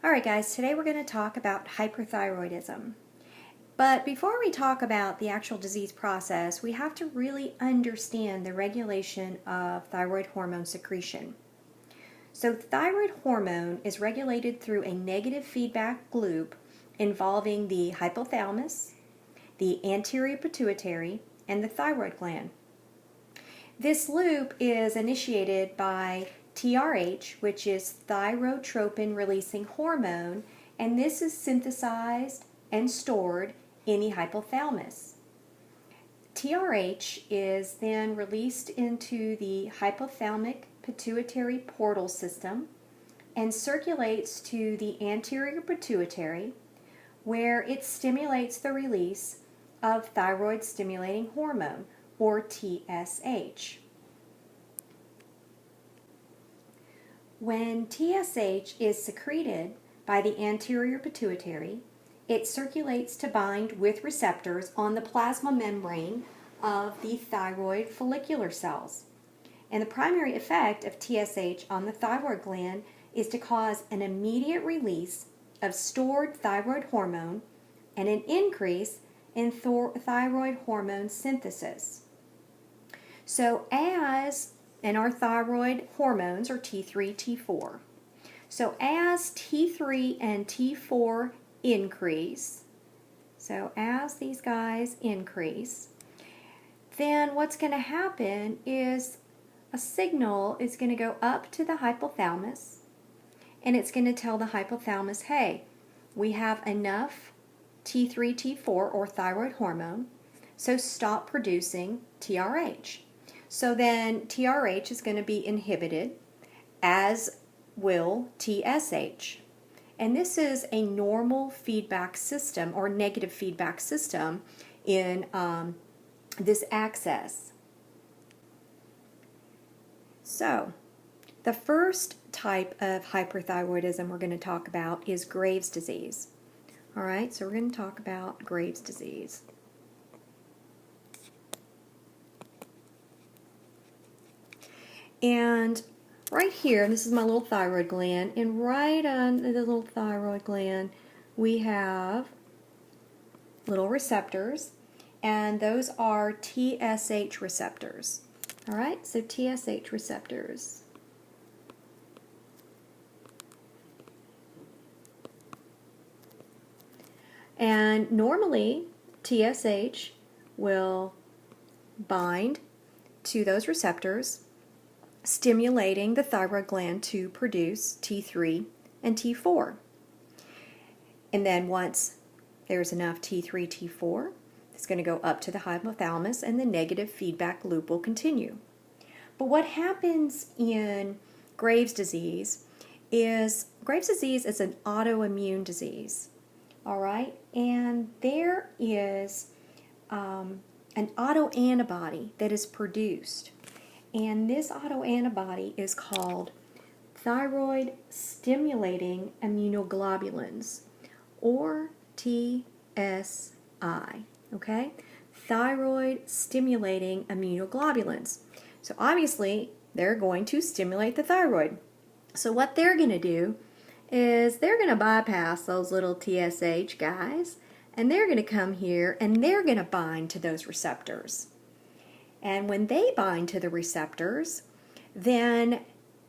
Alright guys, today we're going to talk about hyperthyroidism. But before we talk about the actual disease process, we have to really understand the regulation of thyroid hormone secretion. So thyroid hormone is regulated through a negative feedback loop involving the hypothalamus, the anterior pituitary, and the thyroid gland. This loop is initiated by TRH, which is thyrotropin releasing hormone, and this is synthesized and stored in the hypothalamus. TRH is then released into the hypothalamic pituitary portal system and circulates to the anterior pituitary, where it stimulates the release of thyroid stimulating hormone, or TSH. When TSH is secreted by the anterior pituitary, it circulates to bind with receptors on the plasma membrane of the thyroid follicular cells. And the primary effect of TSH on the thyroid gland is to cause an immediate release of stored thyroid hormone and an increase in thyroid hormone synthesis. So our thyroid hormones are T3, T4. So as T3 and T4 increase, so as these guys increase, then what's going to happen is a signal is going to go up to the hypothalamus, and it's going to tell the hypothalamus, hey, we have enough T3, T4 or thyroid hormone, so stop producing TRH. So then TRH is going to be inhibited, as will TSH. And this is a normal feedback system or negative feedback system in this axis. So the first type of hyperthyroidism we're going to talk about is Graves' disease. All right, so we're going to talk about Graves' disease. And right here, this is my little thyroid gland, and right on the little thyroid gland we have little receptors, and those are TSH receptors. All right, so TSH receptors. And normally TSH will bind to those receptors, stimulating the thyroid gland to produce T3 and T4. And then once there's enough T3, T4, it's going to go up to the hypothalamus, and the negative feedback loop will continue. But what happens in Graves' disease is an autoimmune disease. All right, and there is an autoantibody that is produced. And this autoantibody is called thyroid stimulating immunoglobulins, or TSI, okay? Thyroid stimulating immunoglobulins. So obviously, they're going to stimulate the thyroid. So what they're going to do is they're going to bypass those little TSH guys, and they're going to come here and they're going to bind to those receptors. And when they bind to the receptors, then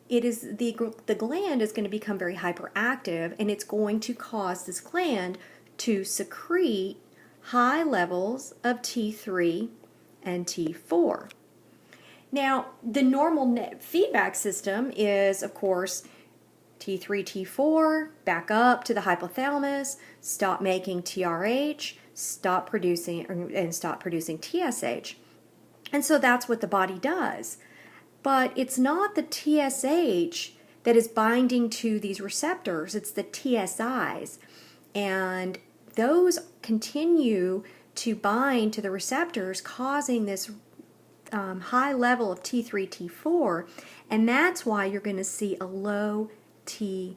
it is the gland is going to become very hyperactive, and it's going to cause this gland to secrete high levels of T3 and T4. Now, the normal feedback system is, of course, T3, T4, back up to the hypothalamus, stop making TRH, stop producing TSH. And so that's what the body does. But it's not the TSH that is binding to these receptors, it's the TSIs. And those continue to bind to the receptors, causing this high level of T3, T4, and that's why you're going to see a low TSH,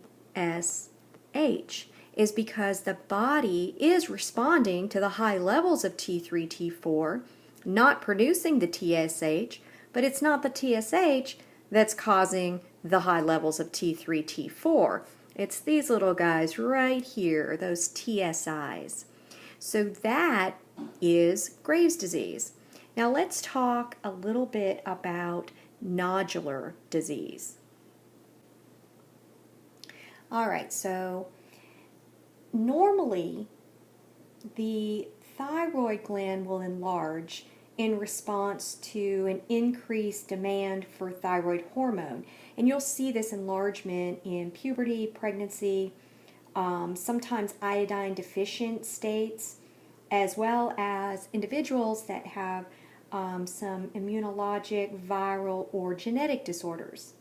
is because the body is responding to the high levels of T3, T4, not producing the TSH, but it's not the TSH that's causing the high levels of T3, T4. It's these little guys right here, those TSIs. So that is Graves' disease. Now let's talk a little bit about nodular disease. All right, so normally the thyroid gland will enlarge in response to an increased demand for thyroid hormone. And you'll see this enlargement in puberty, pregnancy, sometimes iodine deficient states, as well as individuals that have some immunologic, viral, or genetic disorders.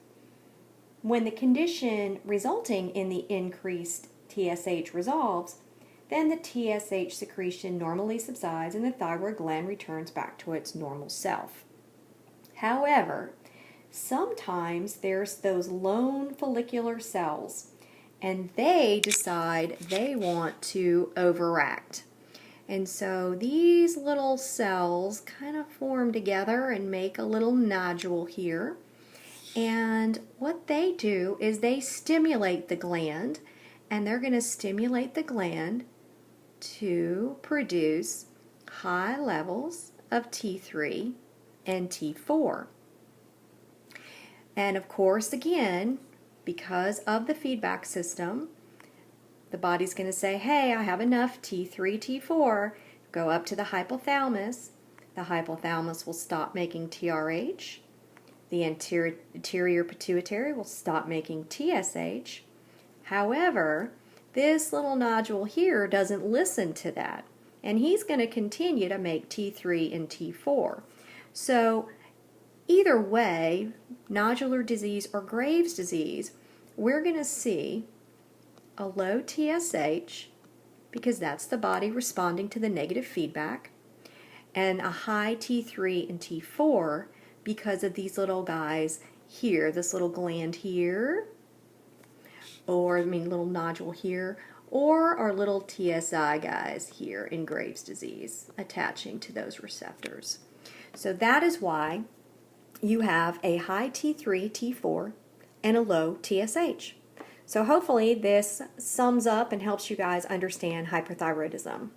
When the condition resulting in the increased TSH resolves, then the TSH secretion normally subsides and the thyroid gland returns back to its normal self. However, sometimes there's those lone follicular cells, and they decide they want to overact. And so these little cells kind of form together and make a little nodule here. And what they do is they stimulate the gland, and they're going to stimulate the gland to produce high levels of T3 and T4. And of course, again, because of the feedback system, the body's going to say, hey, I have enough T3, T4. Go up to the hypothalamus. The hypothalamus will stop making TRH. The anterior pituitary will stop making TSH. However, this little nodule here doesn't listen to that, and he's going to continue to make T3 and T4. So either way, nodular disease or Graves' disease, we're going to see a low TSH, because that's the body responding to the negative feedback, and a high T3 and T4 because of these little guys here, this little gland here, or little nodule here, or our little TSI guys here in Graves' disease attaching to those receptors. So that is why you have a high T3, T4, and a low TSH. So hopefully this sums up and helps you guys understand hyperthyroidism.